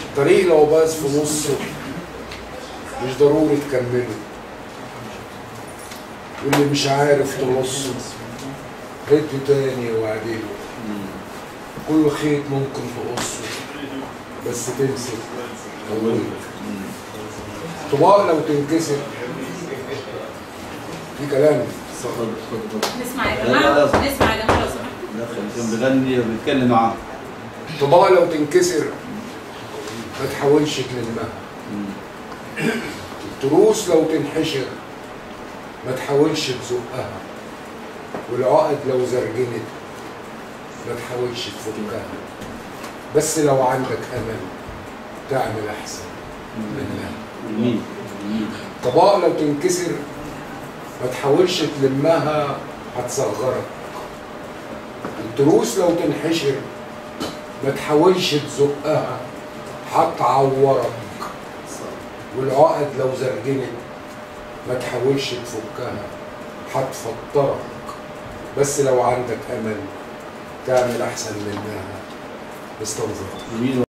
الطريق لو باظ في نصه مش ضروري تكمله، واللي مش عارف تنصه هده تاني وعديله. كل خيط ممكن تقصه بس تمسك طويل. طباق لو تنكسر في كلام. نسمع يا جماعه، نسمع يا جماعه لو سمحتوا. كان بيغني وبيتكلم معاه. طباق لو تنكسر ما تحاولش تلمها. التروس لو تنحشر ما تحاولش تزقها. والعقد لو زرجنت ما تحاولش تفكها. بس لو عندك امل تعمل احسن منها. طباق لو تنكسر ما تحاولش تلمها هتصغرك. التروس لو تنحشر ما تحاولش تزقها هتعورك. والعقد لو زرجنت ما تحاولش تفكها هتفطرك. بس لو عندك امل تعمل احسن منها. استنظر.